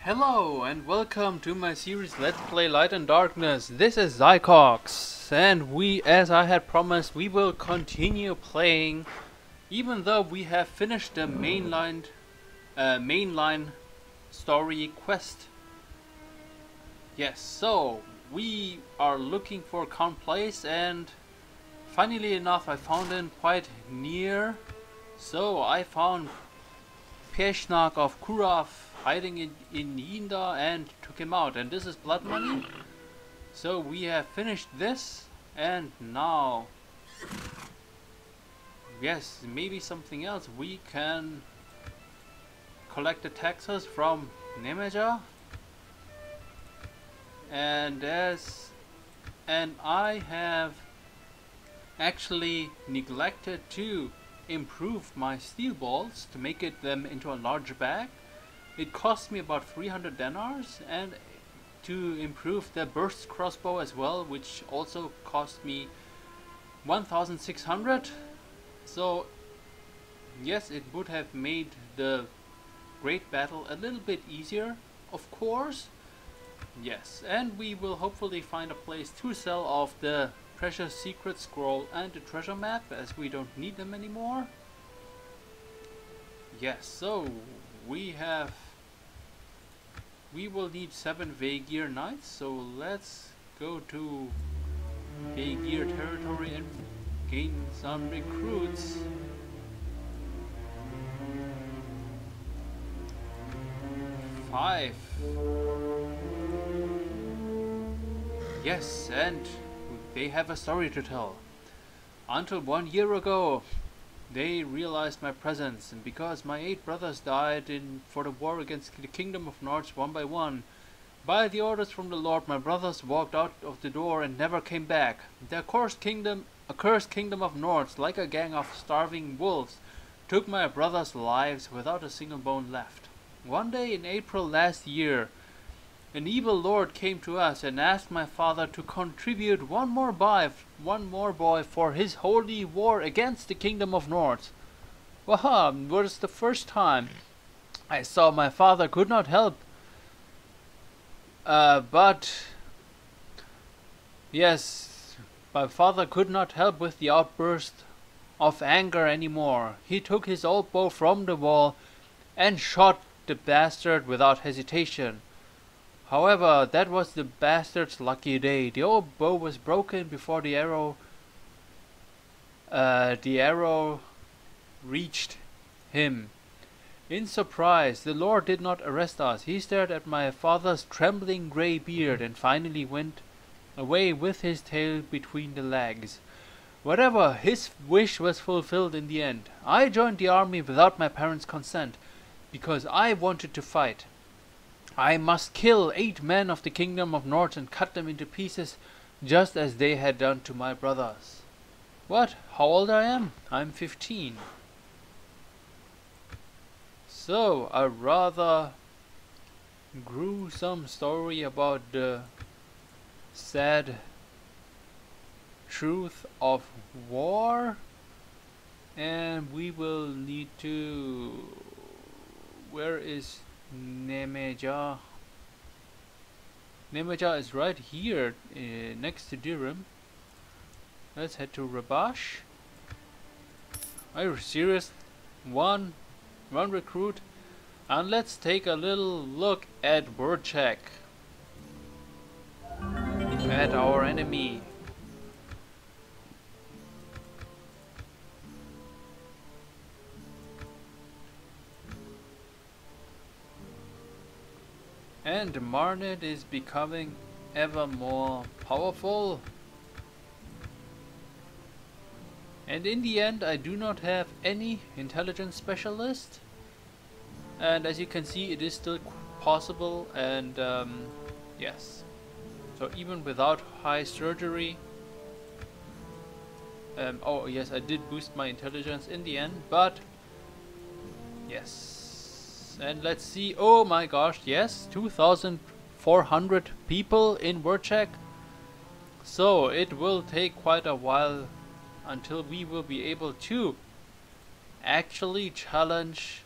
Hello and welcome to my series Let's Play Light and Darkness. This is Zycox, and as I had promised, we will continue playing even though we have finished the mainline story quest. Yes, so we are looking for Count Place, and funnily enough I found him quite near. So I found Peshnak of Kuraf hiding in Yinda and took him out, and this is blood money. So we have finished this, and now, yes, maybe something else. We can collect the taxes from Nemeja, and I have actually neglected to improve my steel balls to make them into a larger bag. It cost me about 300 dinars, and to improve the burst crossbow as well, which also cost me 1600. So yes, it would have made the great battle a little bit easier, of course. Yes, and we will hopefully find a place to sell off the precious secret scroll and the treasure map, as we don't need them anymore. Yes, so we will need 7 Vaegir Knights, so let's go to Vaegir territory and gain some recruits. Five. Yes, and they have a story to tell. Until 1 year ago, they realized my presence, and because my 8 brothers died for the war against the Kingdom of North one by one, by the orders from the Lord, my brothers walked out of the door and never came back. The accursed kingdom of North, like a gang of starving wolves, took my brothers' lives without a single bone left. One day in April last year, an evil lord came to us and asked my father to contribute one more boy for his holy war against the Kingdom of North. Waha, it was the first time I saw my father could not help. But yes, my father could not help with the outburst of anger anymore. He took his old bow from the wall and shot the bastard without hesitation. However, that was the bastard's lucky day. The old bow was broken before the arrow reached him. In surprise, the Lord did not arrest us. He stared at my father's trembling grey beard and finally went away with his tail between the legs. Whatever, his wish was fulfilled in the end. I joined the army without my parents' consent, because I wanted to fight. I must kill 8 men of the Kingdom of North and cut them into pieces, just as they had done to my brothers. What? How old I am? I'm 15. So, a rather gruesome story about the sad truth of war, and we will need to... Where is Nemeja? Nemeja is right here, next to Durham. Let's head to Rabash. Are you serious? One recruit, and let's take a little look at word check at our enemy. And Marnet is becoming ever more powerful. And in the end, I do not have any intelligence specialist. And as you can see, it is still possible. And yes, so even without high surgery. Oh yes, I did boost my intelligence in the end, but yes. And let's see, oh my gosh, yes, 2,400 people in WordCheck. So it will take quite a while until we will be able to actually challenge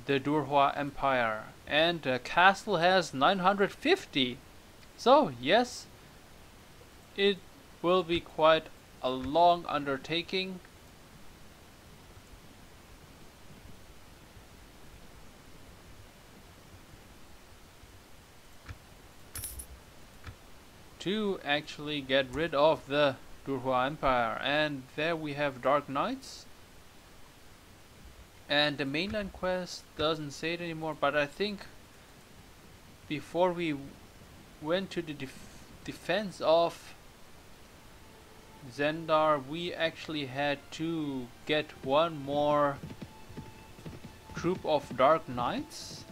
the Durhua Empire, and the castle has 950. So yes, it will be quite a long undertaking. To actually get rid of the Durhua Empire. And there we have Dark Knights. And the mainline quest doesn't say it anymore, but I think before we went to the defense of Zendar, we actually had to get one more troop of Dark Knights.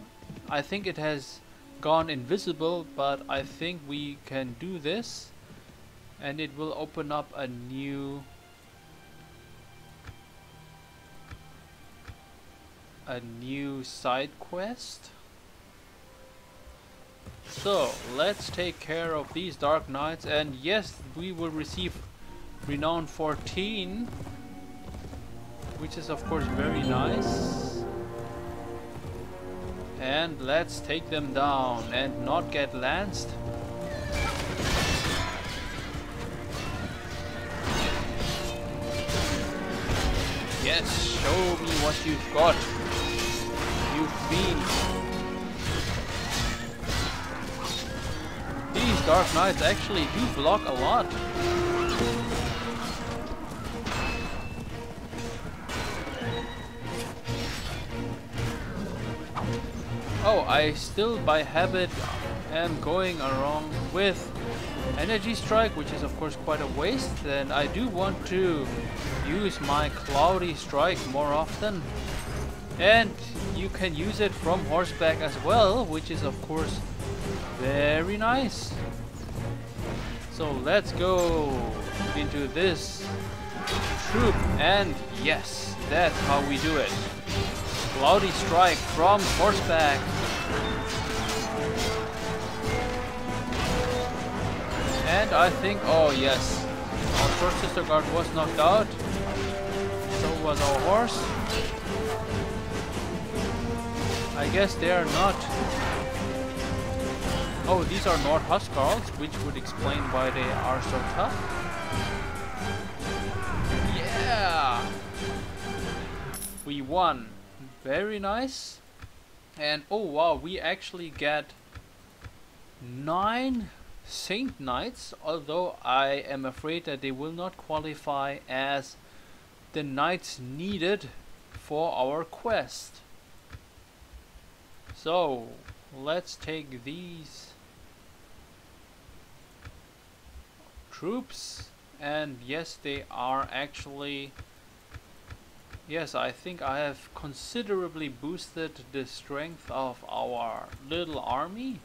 I think it has gone invisible, but I think we can do this, and it will open up a new side quest. So let's take care of these Dark Knights, and yes, we will receive Renown 14, which is of course very nice. And let's take them down and not get lanced. Yes, show me what you've got, you fiend. These Dark Knights actually do block a lot. Oh, I still by habit am going along with Energy Strike, which is of course quite a waste, and I do want to use my Cloudy Strike more often. And you can use it from horseback as well, which is of course very nice. So let's go into this troop, and yes, that's how we do it. Cloudy Strike from horseback. And I think, oh yes, our first sister guard was knocked out. So was our horse. I guess they are not. Oh, these are Nord Huskarls, which would explain why they are so tough. Yeah! We won. Very nice. And oh wow, we actually get 9 Saint Knights, although I am afraid that they will not qualify as the knights needed for our quest. So let's take these troops, and yes, they are actually, yes, I think I have considerably boosted the strength of our little army.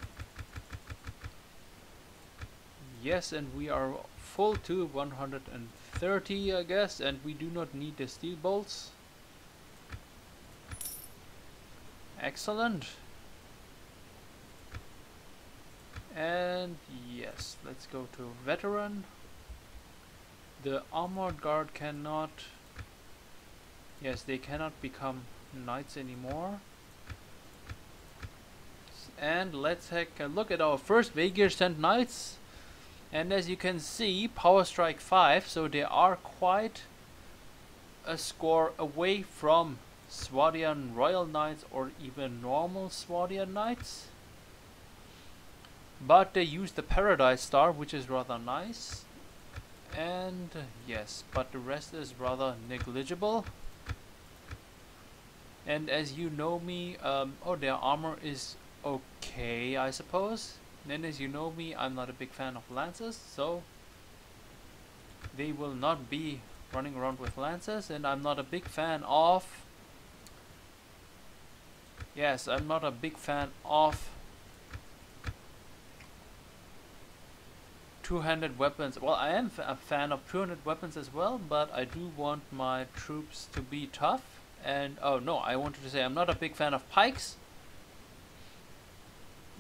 Yes, and we are full to 130, I guess, and we do not need the steel bolts. Excellent. And yes, let's go to veteran. The armored guard cannot, yes, they cannot become knights anymore. And let's take a look at our first Vaegir sent knights. And as you can see, Power Strike 5, so they are quite a score away from Swadian Royal Knights or even normal Swadian Knights. But they use the Paradise Star, which is rather nice. And yes, but the rest is rather negligible. And as you know me, oh, their armor is okay, I suppose. Then as you know me, I'm not a big fan of lances, so they will not be running around with lances. And I'm not a big fan of, yes, I'm not a big fan of two-handed weapons. Well, I am a fan of two-handed weapons as well, but I do want my troops to be tough. And oh no, I wanted to say I'm not a big fan of pikes.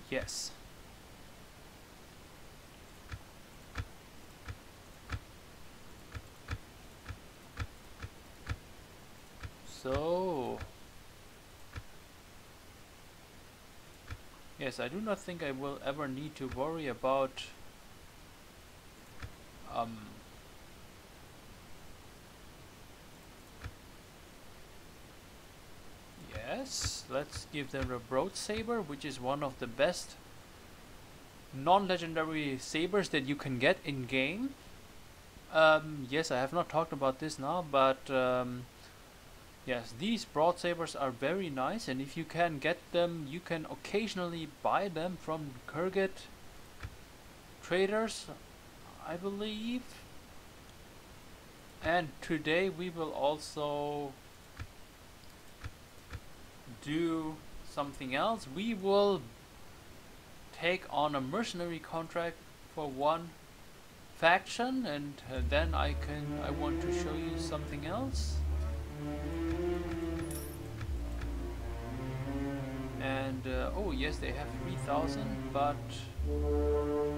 Yes. So Yes, I do not think I will ever need to worry about yes, let's give them a broad saber, which is one of the best non-legendary sabers that you can get in game. Yes, I have not talked about this now, but yes, these broad sabers are very nice, and if you can get them, you can occasionally buy them from Kurgit traders, I believe. And today we will also do something else. We will take on a mercenary contract for one faction, and then I want to show you something else. And oh yes, they have 3,000, but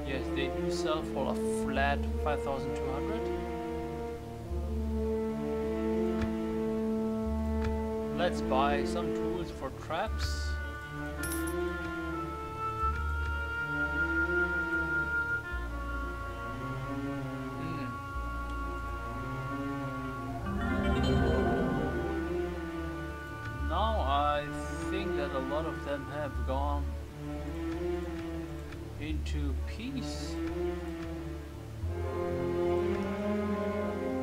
yes, they do sell for a flat 5,200. Let's buy some tools for traps. Now I think that a lot of them have gone into peace.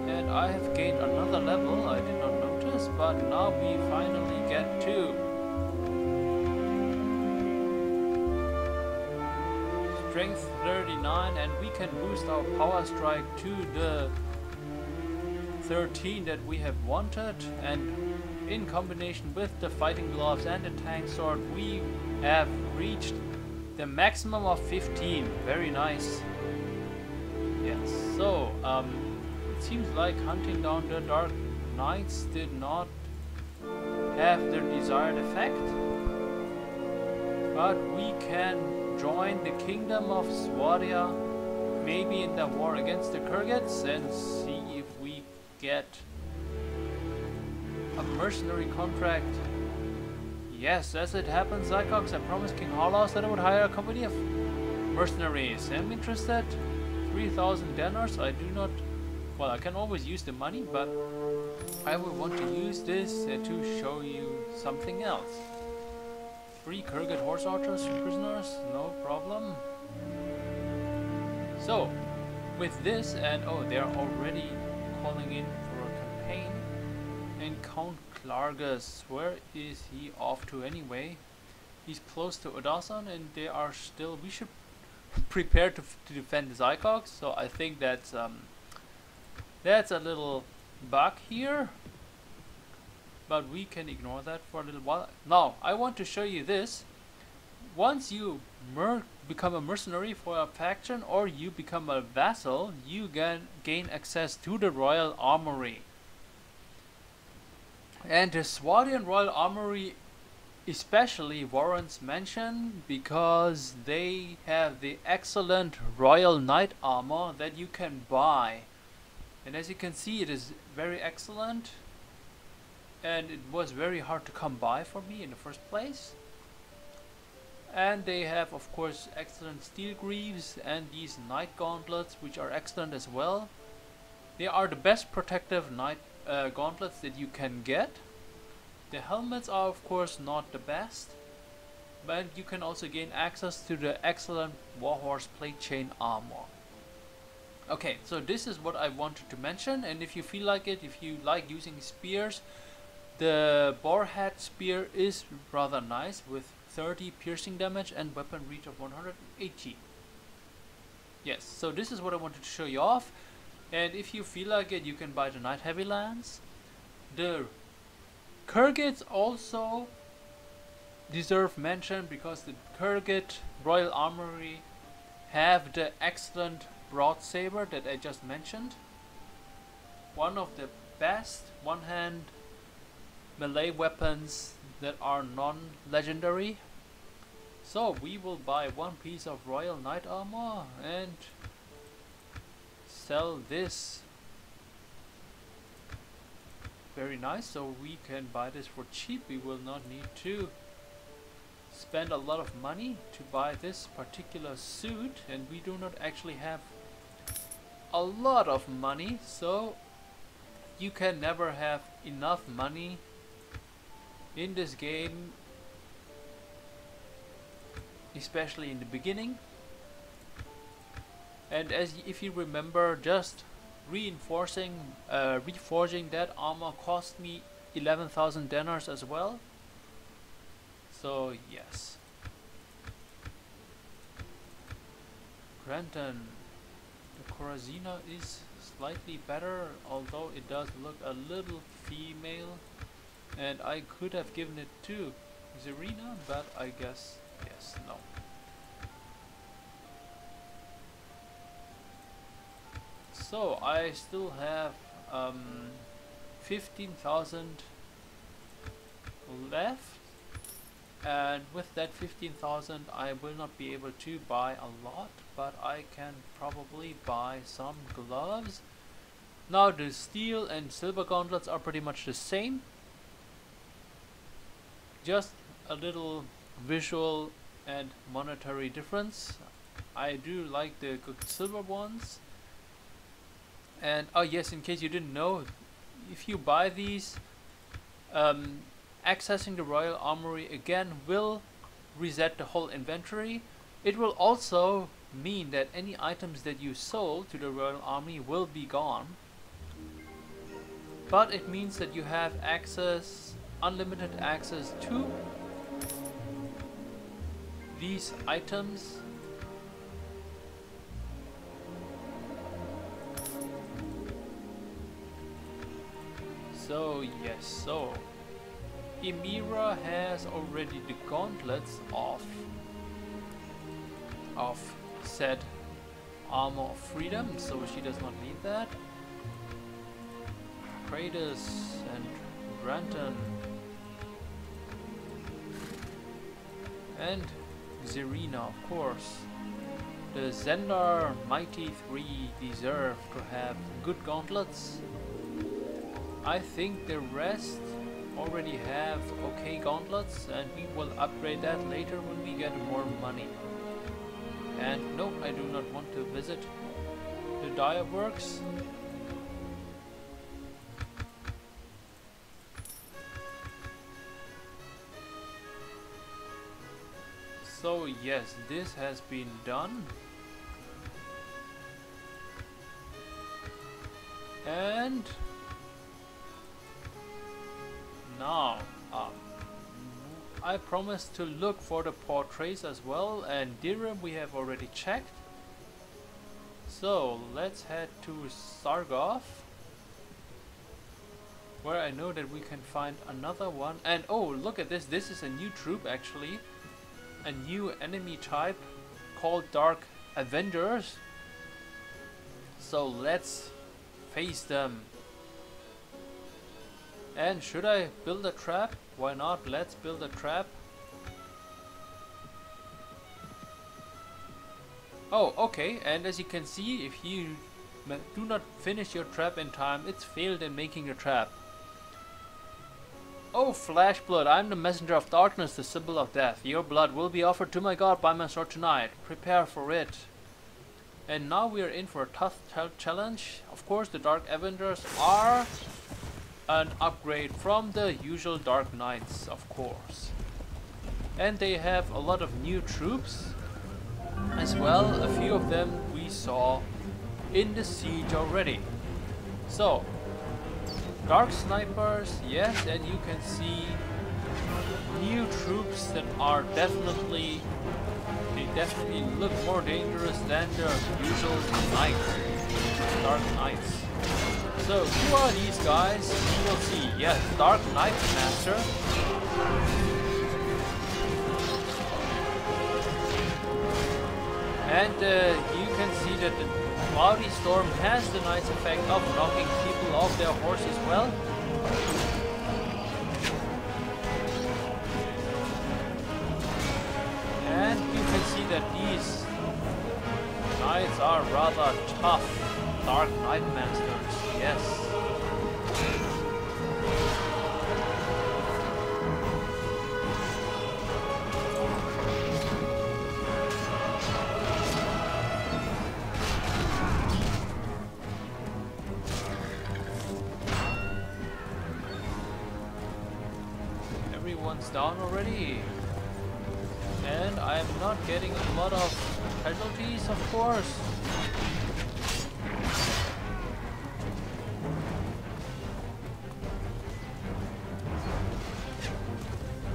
And I have gained another level, I did not notice, but now we finally get to strength 39, and we can boost our power strike to the 13 that we have wanted, and in combination with the fighting gloves and the tank sword we have reached the maximum of 15. Very nice. Yes, so it seems like hunting down the Dark Knights did not have the desired effect, but we can join the kingdom of Swadia, maybe in the war against the Kurgits, and see if we get a mercenary contract. Yes, as it happens, Zycox, I promised King Harlaus that I would hire a company of mercenaries. I'm interested. 3,000 denars. I do not. Well, I can always use the money, but I will want to use this to show you something else. 3 Kurgit horse archers prisoners, no problem. So, with this, and oh, they are already calling in for a campaign. And Count Clargus, where is he off to anyway? He's close to Odasan, and they are still. We should prepare to defend the Zycox. So I think that's a little bug here, but we can ignore that for a little while. Now I want to show you this. Once you become a mercenary for a faction, or you become a vassal, you gain access to the Royal Armory. And the Swadian Royal Armory especially warrants mention because they have the excellent Royal Knight armor that you can buy. And as you can see, it is very excellent, and it was very hard to come by for me in the first place. And they have, of course, excellent steel greaves and these knight gauntlets, which are excellent as well. They are the best protective knight gauntlets that you can get. The helmets are, of course, not the best, but you can also gain access to the excellent Warhorse plate chain armor. Okay, so this is what I wanted to mention, and if you feel like it, if you like using spears, the Boarhead spear is rather nice with 30 piercing damage and weapon reach of 180. Yes, so this is what I wanted to show you off, and if you feel like it, you can buy the Knight Heavy Lance. The Kurgits also deserve mention because the Kurgit Royal Armory have the excellent broad saber that I just mentioned. One of the best one-hand melee weapons that are non-legendary. So we will buy one piece of Royal Knight armor and sell this. Very nice, so we can buy this for cheap. We will not need to spend a lot of money to buy this particular suit, and we do not actually have a lot of money, so you can never have enough money in this game, especially in the beginning. And if you remember, just reforging that armor cost me 11,000 dinars as well. So yes. Granton, the Corazina is slightly better, although it does look a little female, and I could have given it to Zerina, but I guess yes, no. So I still have 15,000 left, and with that 15,000 I will not be able to buy a lot, but I can probably buy some gloves. Now the steel and silver gauntlets are pretty much the same, just a little visual and monetary difference. I do like the good silver ones. And oh yes, in case you didn't know, if you buy these, accessing the Royal Armory again will reset the whole inventory. It will also mean that any items that you sold to the Royal Army will be gone. But it means that you have access, unlimited access to these items. So yes, so Emira has already the gauntlets of said armor of freedom, so she does not need that. Kratos and Granton and Zerina, of course. The Zendar Mighty 3 deserve to have good gauntlets. I think the rest already have okay gauntlets, and we will upgrade that later when we get more money. And no, I do not want to visit the dye works. So yes, this has been done. And now, I promised to look for the portraits as well, and Dirham we have already checked. So let's head to Sargoth, where I know that we can find another one. And oh, look at this, this is a new troop actually. A new enemy type called Dark Avengers. So let's face them. And should I build a trap? Why not? Let's build a trap. Oh, okay, and as you can see, if you do not finish your trap in time, it's failed in making a trap. Oh, flesh blood, I am the messenger of darkness, the symbol of death. Your blood will be offered to my god by my sword tonight. Prepare for it. And now we are in for a tough challenge. Of course, the Dark Avengers are an upgrade from the usual Dark Knights, of course. And they have a lot of new troops as well. A few of them we saw in the siege already. So, Dark Snipers, yes, and you can see new troops that are definitely look more dangerous than the usual knights, Dark Knights. So, who are these guys? You will see, yes, Dark Knight Master. And you can see that the Cloudy Storm has the nice effect of knocking people off their horse as well. And you can see that these knights are rather tough. Dark Knight Masters, yes. It's down already. And I'm not getting a lot of casualties, of course.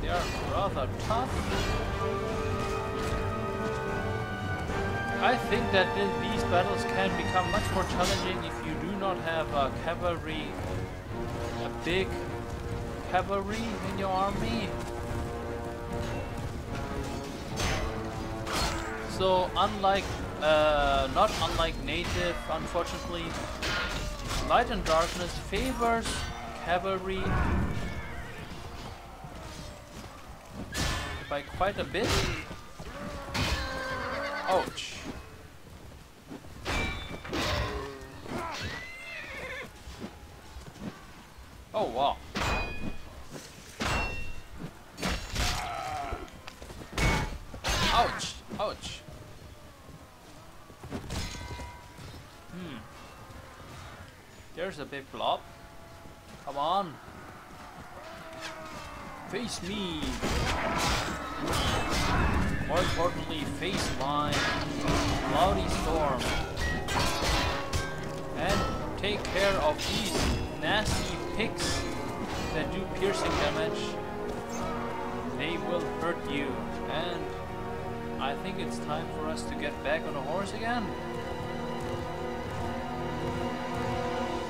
They are rather tough. I think that these battles can become much more challenging if you do not have a big cavalry in your army. So not unlike native, unfortunately, Light and Darkness favors cavalry by quite a bit. Ouch. Oh wow. Ouch. Ouch. There's a big blob. Come on. Face me. More importantly, face my cloudy storm. And take care of these nasty pigs that do piercing damage. They will hurt you. And I think it's time for us to get back on a horse again.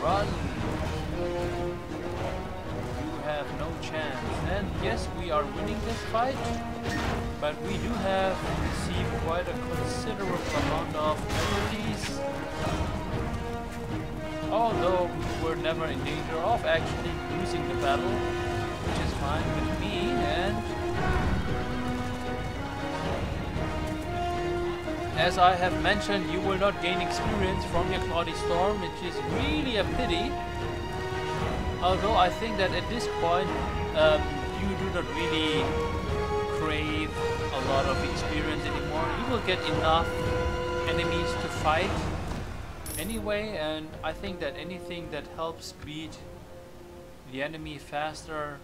Run! You have no chance. And yes, we are winning this fight, but we do have received quite a considerable amount of casualties. Although we were never in danger of actually losing the battle, which is fine with me. And as I have mentioned, you will not gain experience from your Cloudy Storm, which is really a pity. Although I think that at this point, you do not really crave a lot of experience anymore. You will get enough enemies to fight anyway, and I think that anything that helps beat the enemy faster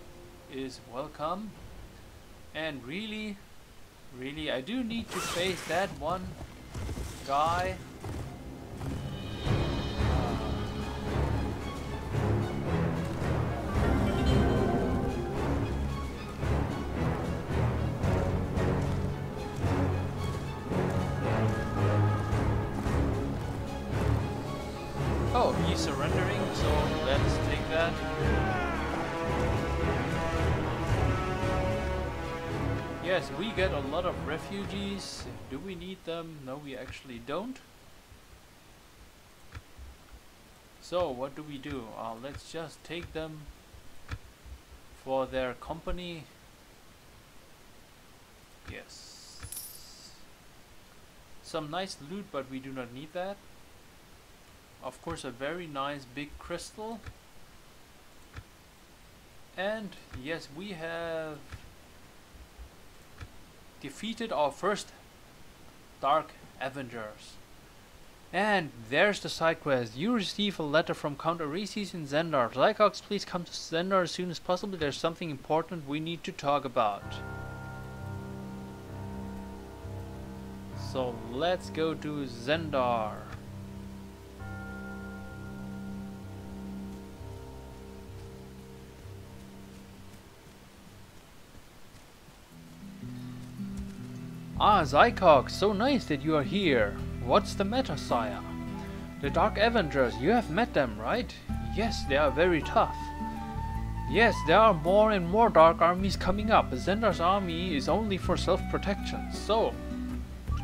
is welcome. And really, I do need to face that one guy. Oh, he's surrendering, so let's take that. Yes, we get a lot of refugees. Do we need them? No, we actually don't. So, what do we do? Let's just take them for their company. Yes. Some nice loot, but we do not need that. Of course, a very nice big crystal. And yes, we have defeated our first Dark Avengers. And there's the side quest. You receive a letter from Count Aresis in Zendar. Zycox, please come to Zendar as soon as possible. There's something important we need to talk about. So let's go to Zendar. Ah, Zycox, so nice that you are here. What's the matter, sire? The Dark Avengers, you have met them, right? Yes, they are very tough. Yes, there are more and more dark armies coming up. Zendar's army is only for self-protection, so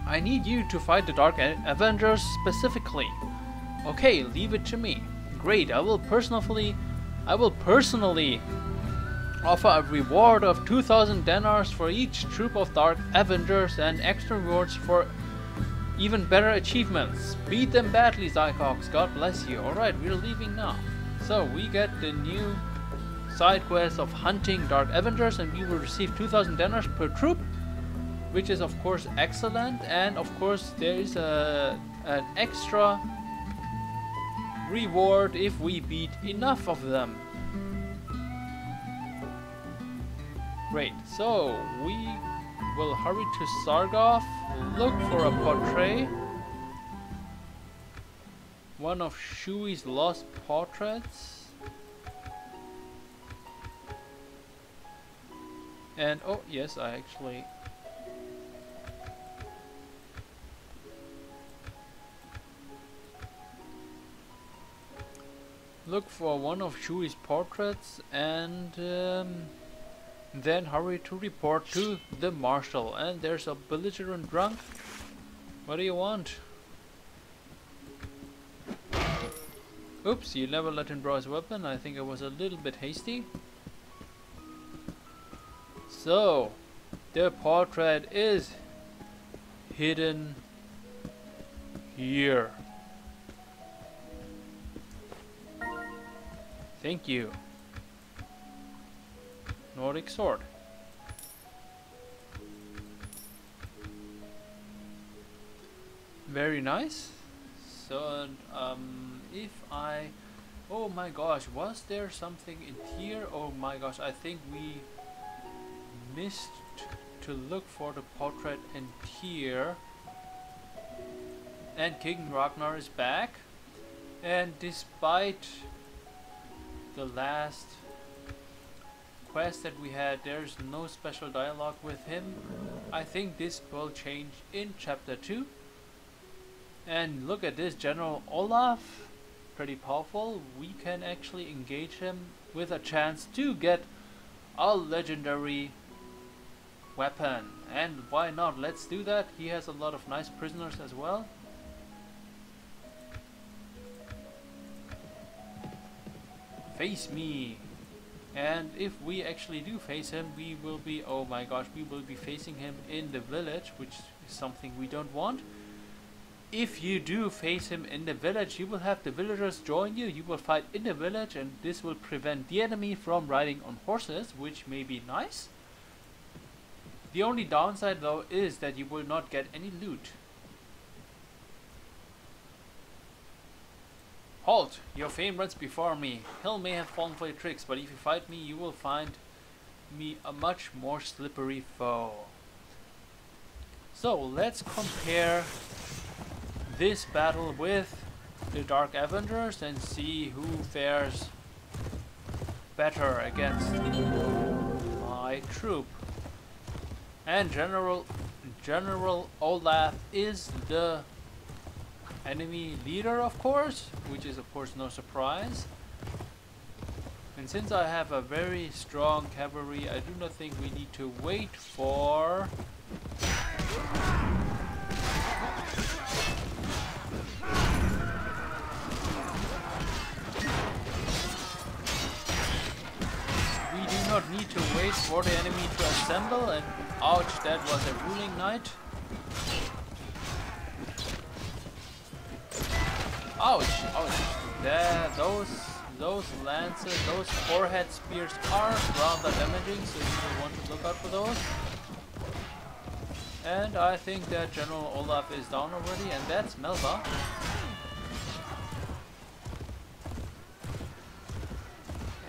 I need you to fight the Dark Avengers specifically. Okay, leave it to me. Great, I will personally offer a reward of 2,000 denars for each troop of Dark Avengers and extra rewards for even better achievements. Beat them badly, Zycox. God bless you. Alright, we're leaving now. So we get the new side quest of hunting Dark Avengers, and we will receive 2,000 denars per troop, which is of course excellent. And of course there is an extra reward if we beat enough of them. Great. So we will hurry to Sargoth, look for a portrait. One of Shui's lost portraits. And oh yes, I actually look for one of Shui's portraits and then hurry to report to the marshal. And there's a belligerent drunk. What do you want? Oops, you never let him draw his weapon. I think I was a little bit hasty. So, the portrait is hidden here. Thank you. Nordic sword. Very nice. So, if I... Oh my gosh, was there something in here? Oh my gosh, I think we missed to look for the portrait in here. And King Ragnar is back. And despite the last quest that we had, there's no special dialogue with him. I think this will change in chapter 2. And look at this, General Olaf, pretty powerful. We can actually engage him with a chance to get a legendary weapon. And why not? Let's do that. He has a lot of nice prisoners as well. Face me. And if we actually do face him, we will be, oh my gosh, we will be facing him in the village, which is something we don't want. If you do face him in the village, you will have the villagers join you. You will fight in the village, and this will prevent the enemy from riding on horses, which may be nice. The only downside though is that you will not get any loot. Halt! Your fame runs before me. Hell may have fallen for your tricks, but if you fight me, you will find me a much more slippery foe. So let's compare this battle with the Dark Avengers and see who fares better against my troop. And General Olaf is the enemy leader, of course, which is of course no surprise. And since I have a very strong cavalry, I do not think we need to wait for the enemy to assemble. And ouch, that was a ruling knight. Ouch, ouch. Those lances, those forehead spears are rather damaging, so you will want to look out for those. And I think that General Olaf is down already, and that's Melba.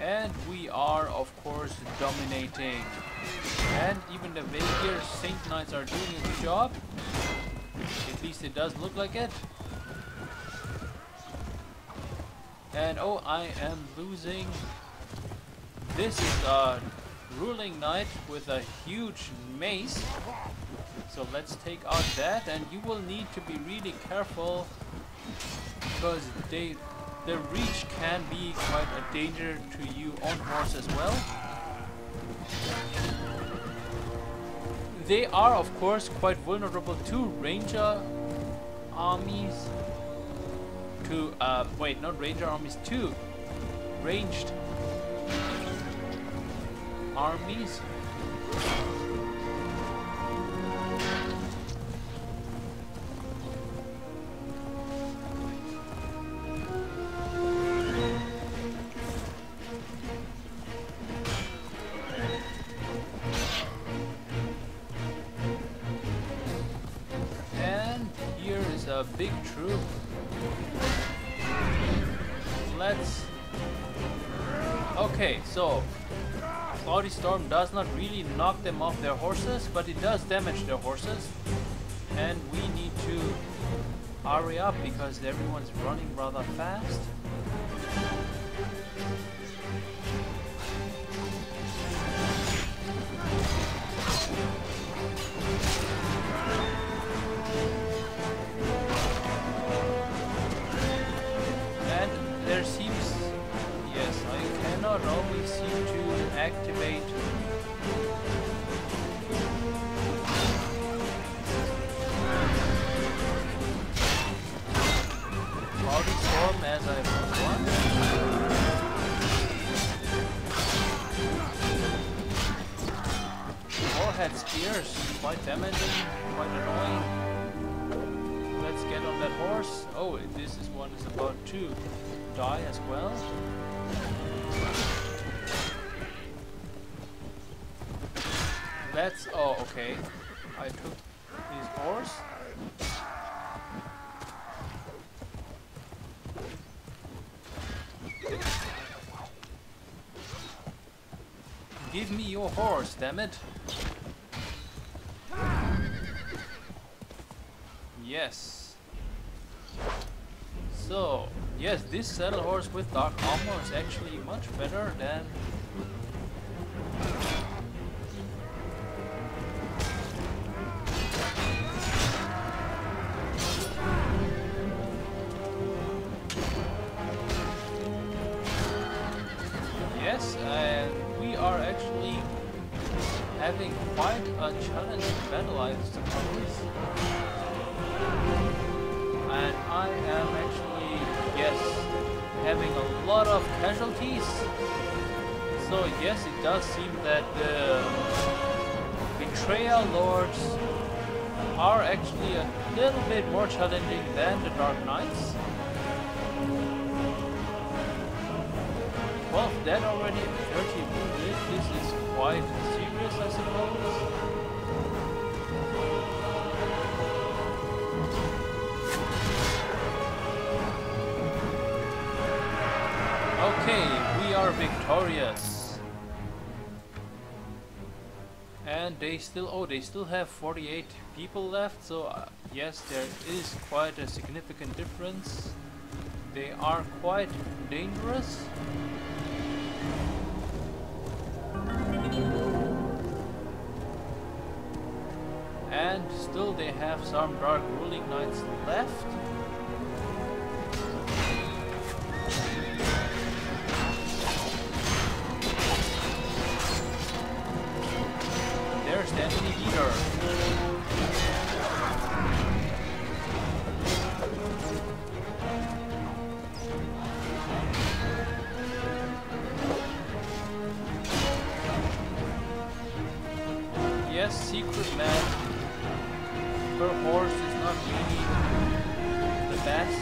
And we are, of course, dominating. And even the Vaegir Saint Knights are doing a good job. At least it does look like it. And oh, I am losing. This is a ruling knight with a huge mace. So let's take out that, and you will need to be really careful because the reach can be quite a danger to you on horse as well. They are of course quite vulnerable to ranger armies. To wait, not ranger armies, to ranged armies. And here is a big troop. Okay, so Cloudy Storm does not really knock them off their horses, but it does damage their horses. And we need to hurry up because everyone's running rather fast. And there seems, yes, I cannot always seem to activate Cloudy Storm as I want. Warhead spears, quite damaging, quite annoying. Let's get on that horse. Oh, this is one is about to die as well. Let's, oh okay. I took his horse. Give me your horse, damn it. Yes. So, yes, this saddle horse with dark armor is actually much better than yes, and we are actually having quite a challenging battle, I suppose. And I am actually, yes, having a lot of casualties. So yes, it does seem that the Betrayal Lords are actually a little bit more challenging than the Dark Knights. 12 dead already, 30 wounded. This is quite serious, I suppose. Okay, we are victorious. And they still, oh, they still have 48 people left, so yes, there is quite a significant difference. They are quite dangerous. And still they have some Dark Ruling Knights left. There's the enemy leader. Yes, Secret Man. Her horse is not really the best.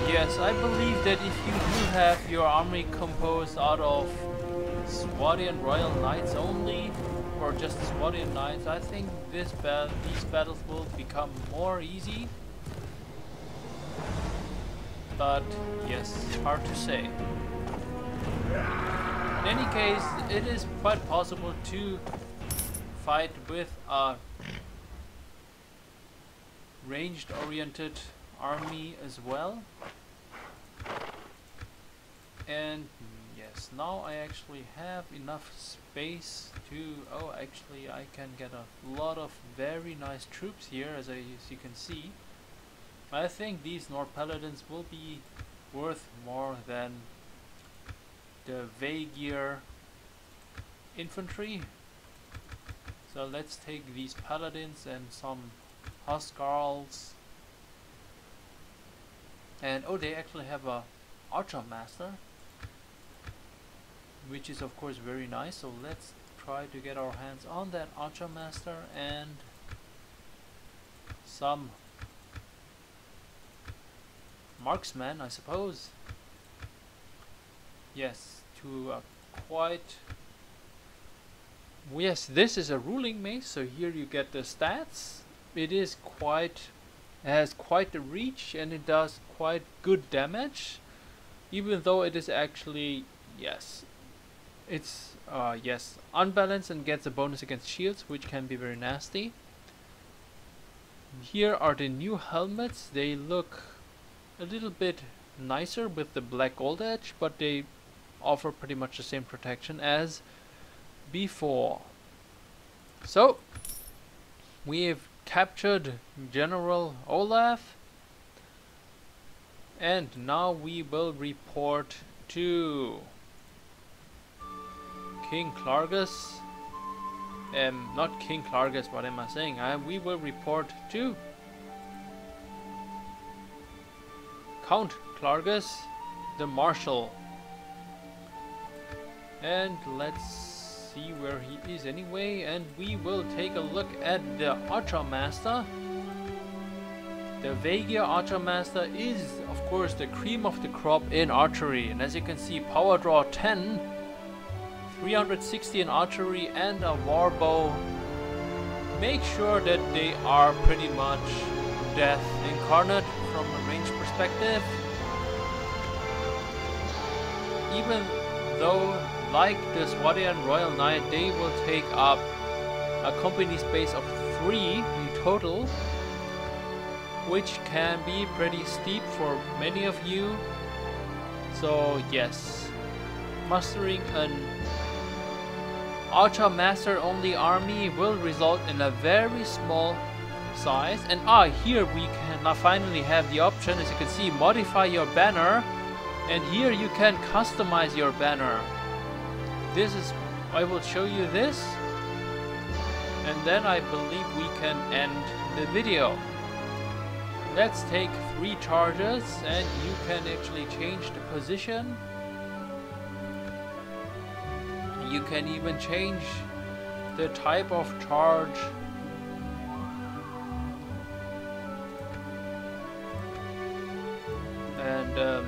Yes, I believe that if you do have your army composed out of Swadian Royal Knights only, or just Swadian Knights, I think these battles will become more easy. But yes, hard to say. In any case, it is quite possible to fight with a ranged oriented army as well. And yes, now I actually have enough space to, oh, actually I can get a lot of very nice troops here, as you can see. I think these Nord Paladins will be worth more than the Vaegir infantry. So let's take these Paladins and some Huskarls. And oh, they actually have a Archer Master, which is of course very nice. So let's try to get our hands on that Archer Master and some Marksman, I suppose. yes, to a quite... Yes, this is a ruling mace, so here you get the stats. It is quite... has quite the reach, and it does quite good damage, even though it is actually... yes, it's yes, unbalanced and gets a bonus against shields, which can be very nasty. Here are the new helmets. They look a little bit nicer with the black gold edge, but they offer pretty much the same protection as before. So we have captured General Olaf, and now we will report to King Clargus. Not King Clargus, what am I saying? We will report to Count Clargus, the Marshal. And let's see where he is anyway, and we will take a look at the Archer Master. The Vagia Archer Master is, of course, the cream of the crop in archery, and as you can see, power draw 10, 360 in archery, and a war bow. Make sure that they are pretty much death incarnate from a range perspective. Even though, like the Swadian Royal Knight, they will take up a company space of 3 in total, which can be pretty steep for many of you. So yes, mustering an Archer Master only army will result in a very small size. And here we can now finally have the option, as you can see, modify your banner, and here you can customize your banner. This is, I will show you this, and then I believe we can end the video. Let's take 3 charges, and you can actually change the position. You can even change the type of charge. And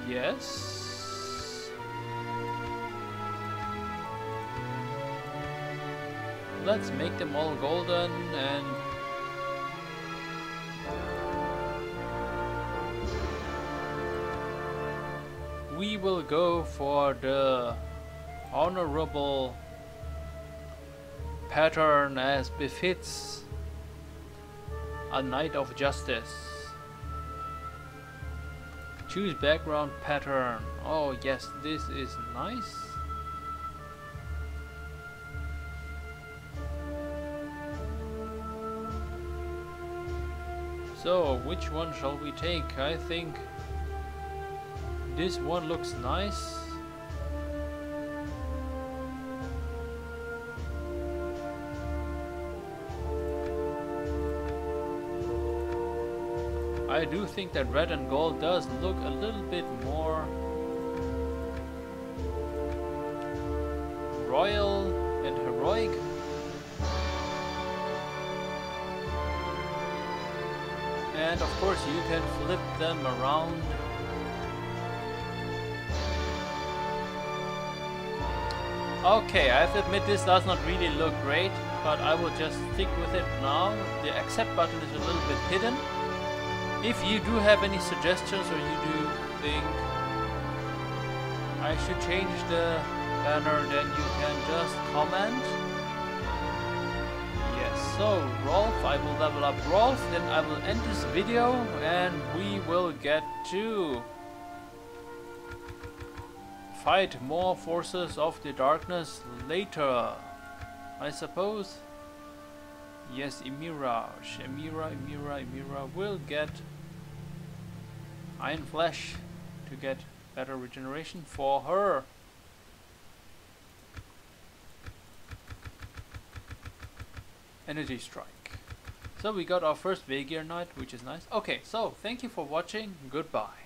yes, let's make them all golden, and we will go for the honorable pattern as befits a Knight of Justice. Choose background pattern. Oh yes, this is nice. So which one shall we take? I think this one looks nice. I do think that red and gold does look a little bit more royal and heroic. And of course you can flip them around. Okay, I have to admit this does not really look great, but I will just stick with it now. The accept button is a little bit hidden. If you do have any suggestions, or you do think I should change the banner, then you can just comment. Yes, so Rolf, I will level up Rolf, then I will end this video, and we will get to fight more forces of the darkness later, I suppose. Yes, Emira will get Iron Flesh to get better regeneration for her. Energy Strike. So we got our first Vaegir Knight, which is nice. Okay, so thank you for watching. Goodbye.